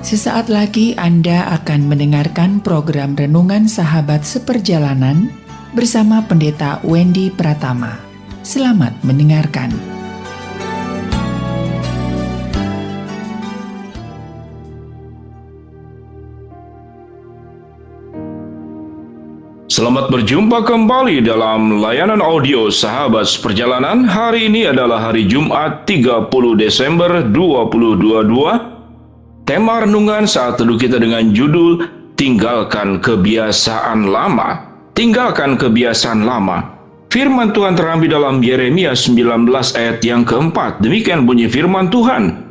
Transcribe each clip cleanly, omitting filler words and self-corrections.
Sesaat lagi Anda akan mendengarkan program Renungan Sahabat Seperjalanan bersama Pendeta Wendy Pratama. Selamat mendengarkan. Selamat berjumpa kembali dalam layanan audio Sahabat Seperjalanan. Hari ini adalah hari Jumat 30 Desember 2022. Tema renungan saat teduh kita dengan judul Tinggalkan Kebiasaan Lama. Tinggalkan kebiasaan lama. Firman Tuhan terambil dalam Yeremia 19 ayat yang keempat. Demikian bunyi firman Tuhan.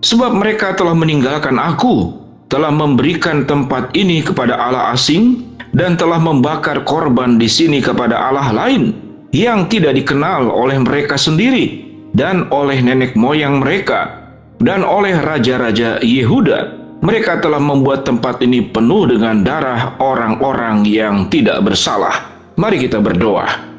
Sebab mereka telah meninggalkan aku, telah memberikan tempat ini kepada Allah asing, dan telah membakar korban di sini kepada Allah lain yang tidak dikenal oleh mereka sendiri dan oleh nenek moyang mereka dan oleh raja-raja Yehuda. Mereka telah membuat tempat ini penuh dengan darah orang-orang yang tidak bersalah. Mari kita berdoa.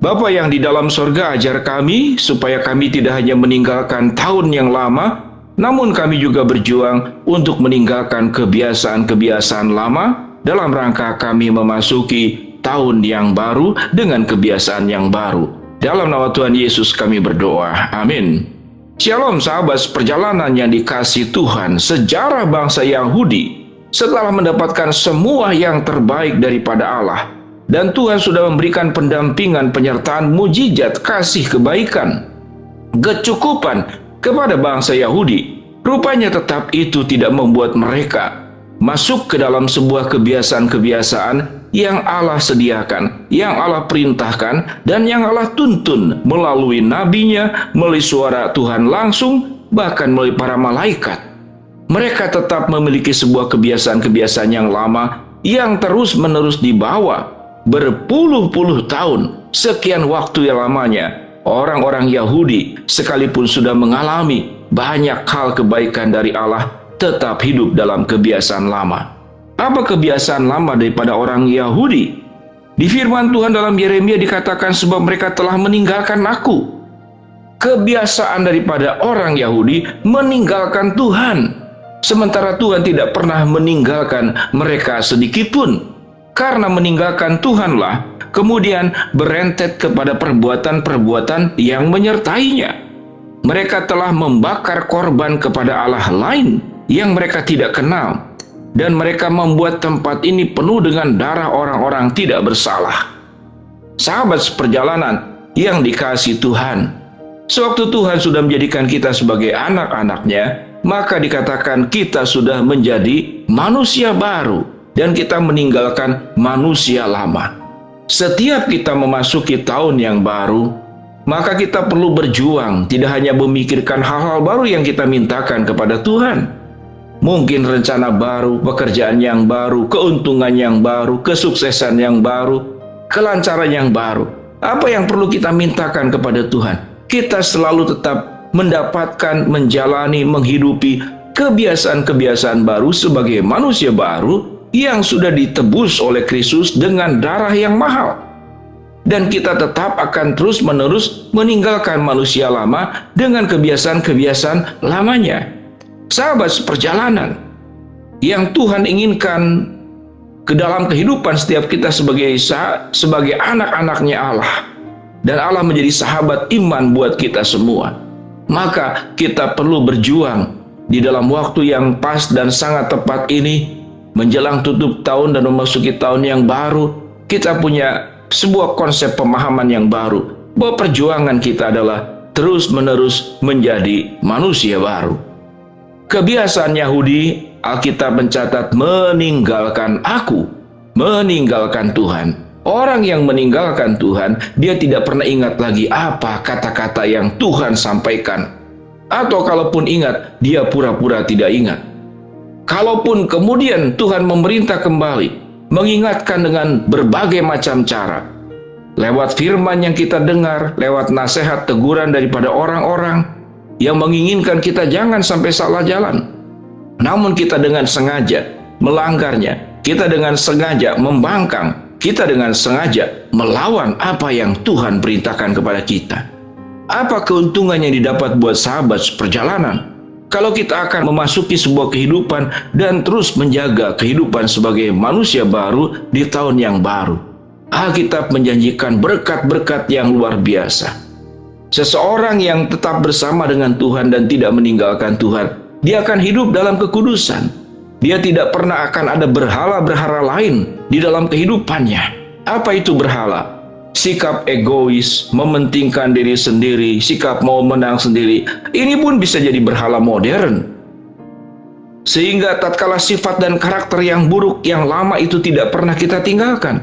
Bapa yang di dalam sorga, ajar kami supaya kami tidak hanya meninggalkan tahun yang lama, namun kami juga berjuang untuk meninggalkan kebiasaan-kebiasaan lama dalam rangka kami memasuki tahun yang baru dengan kebiasaan yang baru. Dalam nama Tuhan Yesus kami berdoa. Amin. Shalom sahabat seperjalanan yang dikasihi Tuhan. Sejarah bangsa Yahudi setelah mendapatkan semua yang terbaik daripada Allah, dan Tuhan sudah memberikan pendampingan, penyertaan, mujizat, kasih, kebaikan, kecukupan kepada bangsa Yahudi. Rupanya tetap itu tidak membuat mereka masuk ke dalam sebuah kebiasaan-kebiasaan yang Allah sediakan, yang Allah perintahkan, dan yang Allah tuntun melalui nabinya, melalui suara Tuhan langsung, bahkan melalui para malaikat. Mereka tetap memiliki sebuah kebiasaan-kebiasaan yang lama yang terus-menerus dibawa berpuluh-puluh tahun. Sekian waktu yang lamanya orang-orang Yahudi sekalipun sudah mengalami banyak hal kebaikan dari Allah, tetap hidup dalam kebiasaan lama. Apa kebiasaan lama daripada orang Yahudi? Di firman Tuhan dalam Yeremia dikatakan sebab mereka telah meninggalkan aku. Kebiasaan daripada orang Yahudi meninggalkan Tuhan. Sementara Tuhan tidak pernah meninggalkan mereka sedikit pun. Karena meninggalkan Tuhanlah, kemudian berentet kepada perbuatan-perbuatan yang menyertainya. Mereka telah membakar korban kepada Allah lain yang mereka tidak kenal, dan mereka membuat tempat ini penuh dengan darah orang-orang tidak bersalah. Sahabat seperjalanan yang dikasihi Tuhan, sewaktu Tuhan sudah menjadikan kita sebagai anak-anaknya, maka dikatakan kita sudah menjadi manusia baru dan kita meninggalkan manusia lama. Setiap kita memasuki tahun yang baru, maka kita perlu berjuang, tidak hanya memikirkan hal-hal baru yang kita mintakan kepada Tuhan. Mungkin rencana baru, pekerjaan yang baru, keuntungan yang baru, kesuksesan yang baru, kelancaran yang baru. Apa yang perlu kita mintakan kepada Tuhan? Kita selalu tetap mendapatkan, menjalani, menghidupi kebiasaan-kebiasaan baru sebagai manusia baru yang sudah ditebus oleh Kristus dengan darah yang mahal. Dan kita tetap akan terus-menerus meninggalkan manusia lama dengan kebiasaan-kebiasaan lamanya. Sahabat seperjalanan yang Tuhan inginkan ke dalam kehidupan setiap kita sebagai anak-anaknya Allah, dan Allah menjadi sahabat iman buat kita semua, maka kita perlu berjuang di dalam waktu yang pas dan sangat tepat ini menjelang tutup tahun dan memasuki tahun yang baru. Kita punya sebuah konsep pemahaman yang baru bahwa perjuangan kita adalah terus-menerus menjadi manusia baru. Kebiasaan Yahudi, Alkitab mencatat meninggalkan aku, meninggalkan Tuhan. Orang yang meninggalkan Tuhan, dia tidak pernah ingat lagi apa kata-kata yang Tuhan sampaikan. Atau kalaupun ingat, dia pura-pura tidak ingat. Kalaupun kemudian Tuhan memerintah kembali, mengingatkan dengan berbagai macam cara, lewat firman yang kita dengar, lewat nasihat teguran daripada orang-orang yang menginginkan kita jangan sampai salah jalan, namun kita dengan sengaja melanggarnya, kita dengan sengaja membangkang, kita dengan sengaja melawan apa yang Tuhan perintahkan kepada kita. Apa keuntungan yang didapat buat sahabat seperjalanan? Kalau kita akan memasuki sebuah kehidupan dan terus menjaga kehidupan sebagai manusia baru di tahun yang baru, Alkitab menjanjikan berkat-berkat yang luar biasa. Seseorang yang tetap bersama dengan Tuhan dan tidak meninggalkan Tuhan, dia akan hidup dalam kekudusan. Dia tidak pernah akan ada berhala-berhala lain di dalam kehidupannya. Apa itu berhala? Sikap egois, mementingkan diri sendiri, sikap mau menang sendiri. Ini pun bisa jadi berhala modern. Sehingga tatkala sifat dan karakter yang buruk, yang lama itu tidak pernah kita tinggalkan.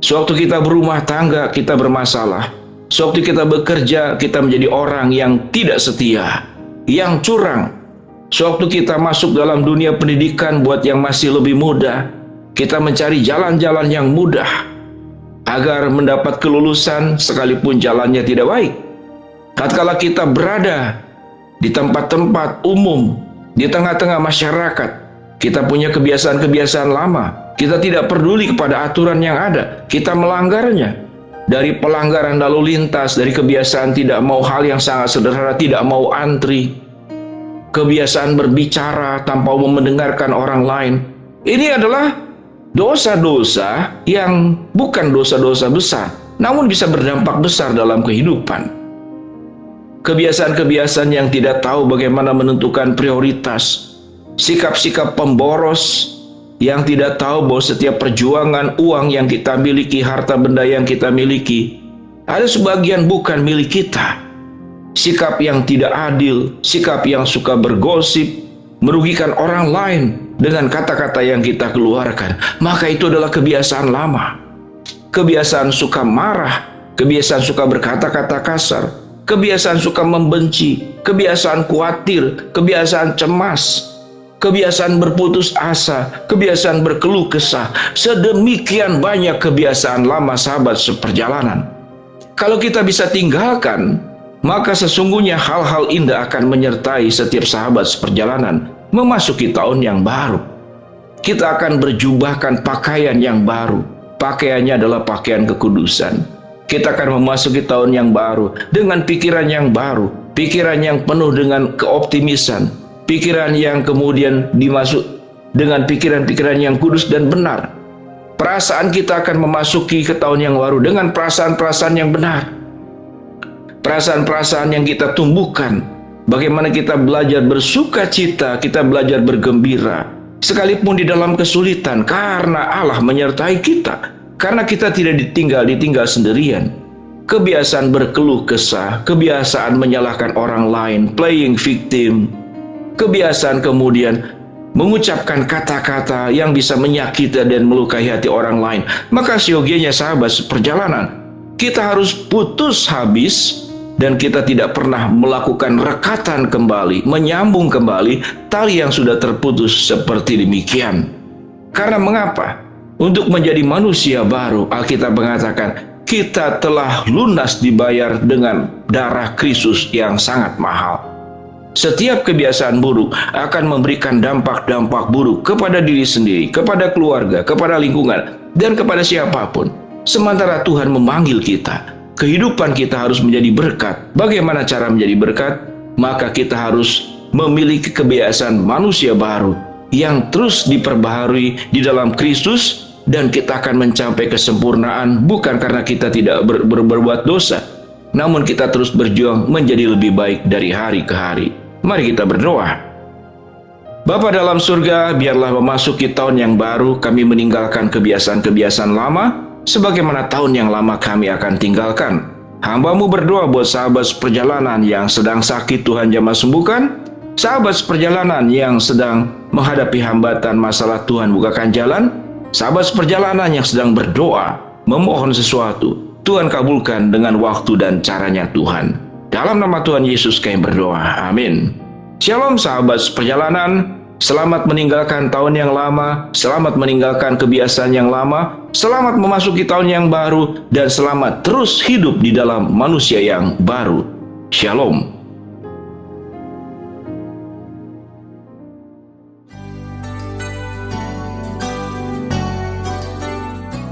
Sewaktu kita berumah tangga, kita bermasalah. Sewaktu kita bekerja, kita menjadi orang yang tidak setia, yang curang. Sewaktu kita masuk dalam dunia pendidikan buat yang masih lebih muda, kita mencari jalan-jalan yang mudah agar mendapat kelulusan sekalipun jalannya tidak baik. Tatkala kita berada di tempat-tempat umum, di tengah-tengah masyarakat, kita punya kebiasaan-kebiasaan lama. Kita tidak peduli kepada aturan yang ada, kita melanggarnya. Dari pelanggaran lalu lintas, dari kebiasaan tidak mau hal yang sangat sederhana, tidak mau antri, kebiasaan berbicara tanpa mendengarkan orang lain. Ini adalah dosa-dosa yang bukan dosa-dosa besar, namun bisa berdampak besar dalam kehidupan. Kebiasaan-kebiasaan yang tidak tahu bagaimana menentukan prioritas, sikap-sikap pemboros yang tidak tahu bahwa setiap perjuangan uang yang kita miliki, harta benda yang kita miliki, ada sebagian bukan milik kita. Sikap yang tidak adil, sikap yang suka bergosip, merugikan orang lain dengan kata-kata yang kita keluarkan, maka itu adalah kebiasaan lama. Kebiasaan suka marah, kebiasaan suka berkata-kata kasar, kebiasaan suka membenci, kebiasaan khawatir, kebiasaan cemas, kebiasaan berputus asa, kebiasaan berkeluh kesah. Sedemikian banyak kebiasaan lama sahabat seperjalanan. Kalau kita bisa tinggalkan, maka sesungguhnya hal-hal indah akan menyertai setiap sahabat seperjalanan memasuki tahun yang baru. Kita akan berjubahkan pakaian yang baru. Pakaiannya adalah pakaian kekudusan. Kita akan memasuki tahun yang baru dengan pikiran yang baru, pikiran yang penuh dengan keoptimisan, pikiran yang kemudian dimasuk dengan pikiran-pikiran yang kudus dan benar. Perasaan kita akan memasuki ke tahun yang baru dengan perasaan-perasaan yang benar. Perasaan-perasaan yang kita tumbuhkan, bagaimana kita belajar bersuka cita, kita belajar bergembira, sekalipun di dalam kesulitan, karena Allah menyertai kita, karena kita tidak ditinggal sendirian. Kebiasaan berkeluh kesah, kebiasaan menyalahkan orang lain, playing victim, kebiasaan kemudian mengucapkan kata-kata yang bisa menyakiti dan melukai hati orang lain. Maka siogianya sahabat seperjalanan, kita harus putus habis. Dan kita tidak pernah melakukan rekatan kembali, menyambung kembali tali yang sudah terputus seperti demikian. Karena mengapa? Untuk menjadi manusia baru, Alkitab mengatakan, kita telah lunas dibayar dengan darah Kristus yang sangat mahal. Setiap kebiasaan buruk akan memberikan dampak-dampak buruk kepada diri sendiri, kepada keluarga, kepada lingkungan, dan kepada siapapun. Sementara Tuhan memanggil kita, kehidupan kita harus menjadi berkat. Bagaimana cara menjadi berkat? Maka kita harus memiliki kebiasaan manusia baru yang terus diperbaharui di dalam Kristus, dan kita akan mencapai kesempurnaan bukan karena kita tidak berbuat dosa, namun kita terus berjuang menjadi lebih baik dari hari ke hari. Mari kita berdoa. Bapa dalam surga, biarlah memasuki tahun yang baru kami meninggalkan kebiasaan-kebiasaan lama, sebagaimana tahun yang lama kami akan tinggalkan. Hamba-Mu berdoa buat sahabat seperjalanan yang sedang sakit, Tuhan jamah sembuhkan. Sahabat seperjalanan yang sedang menghadapi hambatan masalah, Tuhan bukakan jalan. Sahabat seperjalanan yang sedang berdoa, memohon sesuatu, Tuhan kabulkan dengan waktu dan caranya Tuhan. Dalam nama Tuhan Yesus kami berdoa. Amin. Shalom sahabat seperjalanan. Selamat meninggalkan tahun yang lama, selamat meninggalkan kebiasaan yang lama, selamat memasuki tahun yang baru, dan selamat terus hidup di dalam manusia yang baru. Shalom.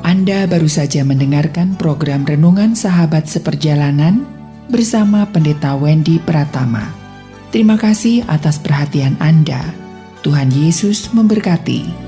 Anda baru saja mendengarkan program Renungan Sahabat Seperjalanan bersama Pendeta Wendy Pratama. Terima kasih atas perhatian Anda. Tuhan Yesus memberkati.